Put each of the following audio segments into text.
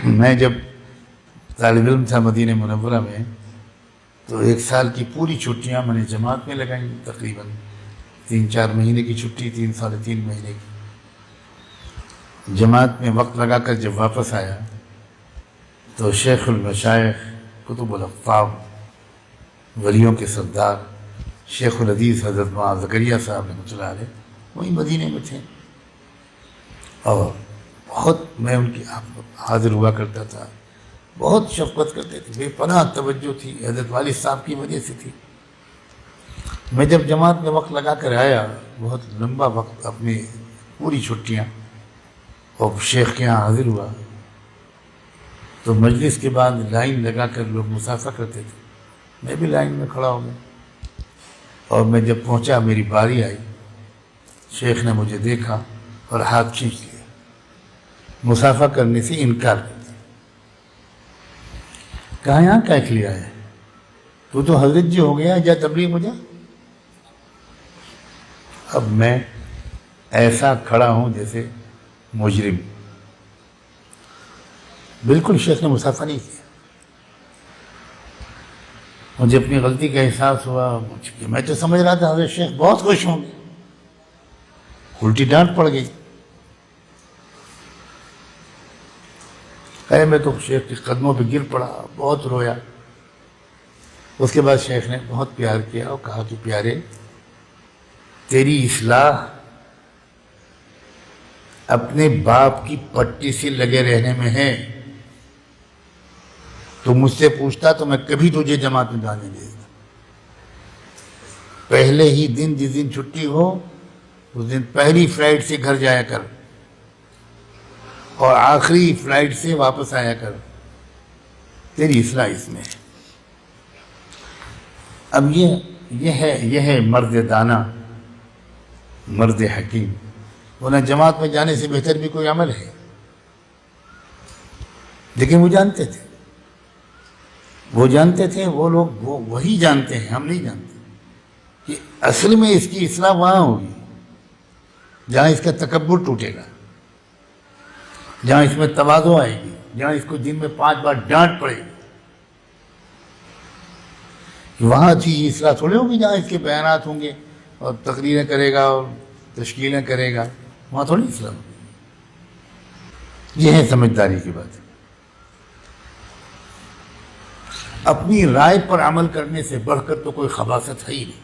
میں جب طالب علم تھا مدینہ منورہ میں تو 1 سال کی پوری چھٹیاں میں نے جماعت میں لگائیں، تقریباً 3-4 مہینے کی چھٹی، 3-3.5 مہینے کی جماعت میں وقت لگا کر جب واپس آیا تو شیخ المشائخ قطب الأقطاب ولیوں کے سردار شیخ الحدیث حضرت معاذ زکریا صاحب رحمۃ اللہ علیہ وہی مدینے میں تھے، اور بہت میں ان کی حاضر ہوا کرتا تھا، بہت شفقت کرتے تھے، بے پناہ توجہ تھی، حضرت والد صاحب کی وجہ سے تھی۔ میں جب جماعت میں وقت لگا کر آیا، بہت لمبا وقت، اپنی پوری چھٹیاں، اور شیخ کے یہاں حاضر ہوا تو مجلس کے بعد لائن لگا کر لوگ مسافہ کرتے تھے، میں بھی لائن میں کھڑا ہو گیا، اور میں جب پہنچا میری باری آئی، شیخ نے مجھے دیکھا اور ہاتھ کھینچ لیا، مسافہ کرنے سے انکار کر دیا، کہا یہاں کیا لیا ہے، تو حضرت جی ہو گیا، جا تبلیغ ہو جا۔ اب میں ایسا کھڑا ہوں جیسے مجرم، بالکل شیخ نے مسافہ نہیں کیا۔ مجھے اپنی غلطی کا احساس ہوا، میں تو سمجھ رہا تھا حضرت شیخ بہت خوش ہوں گے، الٹی ڈانٹ پڑ گئی۔ میں تو شیخ کے قدموں پہ گر پڑا، بہت رویا۔ اس کے بعد شیخ نے بہت پیار کیا اور کہا کہ پیارے، تیری اصلاح اپنے باپ کی پٹی سے لگے رہنے میں ہے، تو مجھ سے پوچھتا تو میں کبھی تجھے جماعت میں جانے دے دیتا۔ پہلے ہی دن، جس دن چھٹی ہو اس دن پہلی فلائٹ سے گھر جایا کر اور آخری فلائٹ سے واپس آیا کر، تیری اصلاح اس میں ہے۔ اب یہ ہے مرد دانا، مرد حکیم، ورنہ جماعت میں جانے سے بہتر بھی کوئی عمل ہے۔ لیکن وہ جانتے تھے، وہ لوگ وہی جانتے ہیں، ہم نہیں جانتے کہ اصل میں اس کی اصلاح وہاں ہوگی جہاں اس کا تکبر ٹوٹے گا، جہاں اس میں تواضع آئے گی، جہاں اس کو دن میں 5 بار ڈانٹ پڑے گی۔ وہاں اچھی اصلاح تھوڑی ہوگی جہاں اس کے بیانات ہوں گے اور تقریریں کرے گا اور تشکیلیں کرے گا، وہاں تھوڑی اصلاح ہوگی۔ یہ ہے سمجھداری کی بات۔ اپنی رائے پر عمل کرنے سے بڑھ کر تو کوئی خباثت ہے ہی نہیں۔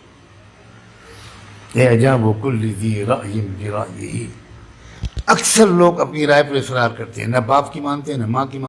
اعجاب کل ذی رأی برأیہ، اکثر لوگ اپنی رائے پر اصرار کرتے ہیں، نہ باپ کی مانتے ہیں نہ ماں کی مانتے ہیں۔